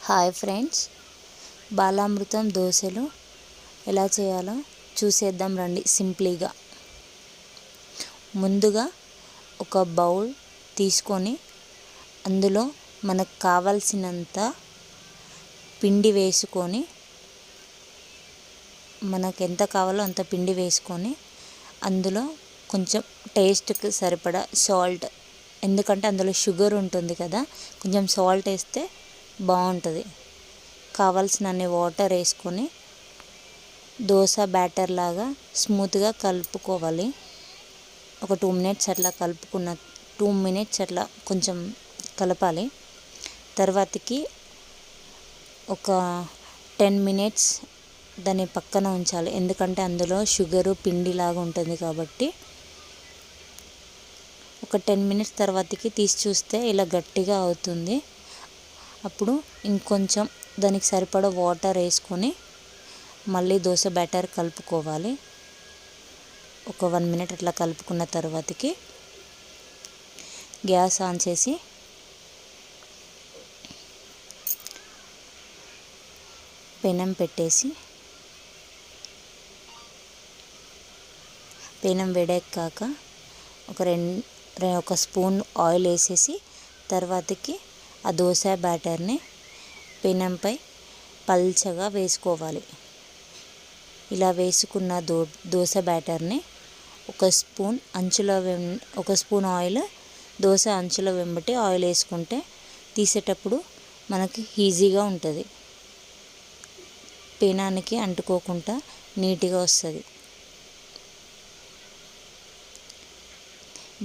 Hi friends, Balamrutham దోశలు ఎలా చేయాలో చూసేద్దాం రండి. సింప్లీగా ముందుగా ఒక బౌల్ తీసుకొని అందులో మనకు కావాల్సినంత పిండి వేసుకొని, మనకు ఎంత కావాలో అంత పిండి వేసుకొని అందులో కొంచెం టేస్ట్కి సరిపడా సాల్ట్, ఎందుకంటే అందులో షుగర్ ఉంటుంది కదా, కొంచెం సాల్ట్ వేస్తే బాగుంటుంది. కావాల్సినన్ని వాటర్ వేసుకొని దోశ బ్యాటర్ లాగా స్మూత్గా కలుపుకోవాలి. ఒక 2 మినిట్స్ అట్లా కలుపుకున్న 2 మినిట్స్ అట్లా కొంచెం కలపాలి. తర్వాతకి ఒక 10 మినిట్స్ దాన్ని పక్కన ఉంచాలి, ఎందుకంటే అందులో షుగరు పిండిలాగా ఉంటుంది కాబట్టి. ఒక 10 మినిట్స్ తర్వాతకి తీసి చూస్తే ఇలా గట్టిగా అవుతుంది. అప్పుడు ఇంకొంచెం దానికి సరిపడా వాటర్ వేసుకొని మళ్ళీ దోశ బ్యాటర్ కలుపుకోవాలి. ఒక 1 మినిట్ అట్లా కలుపుకున్న తర్వాతకి గ్యాస్ ఆన్ చేసి పెనం పెట్టేసి, పెనం వేడెక్కాక ఒక స్పూన్ ఆయిల్ వేసేసి తర్వాతకి ఆ దోశ బ్యాటర్ని పెనంపై పల్చగా వేసుకోవాలి. ఇలా వేసుకున్న దోశ బ్యాటర్ని ఒక స్పూన్ ఆయిల్ దోశ అంచుల వెంబటి ఆయిల్ వేసుకుంటే తీసేటప్పుడు మనకి ఈజీగా ఉంటుంది, పెనానికి అంటుకోకుండా నీట్గా వస్తుంది.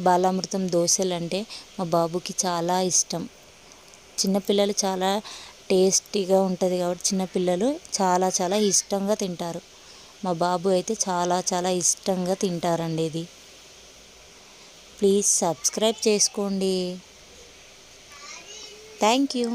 బాలామృతం దోశలు అంటే మా బాబుకి చాలా ఇష్టం. చిన్నపిల్లలు చాలా టేస్టీగా ఉంటుంది కాబట్టి చిన్నపిల్లలు చాలా చాలా ఇష్టంగా తింటారు. మా బాబు అయితే చాలా చాలా ఇష్టంగా తింటారండి ఇది. ప్లీజ్ సబ్స్క్రైబ్ చేసుకోండి. Thank you.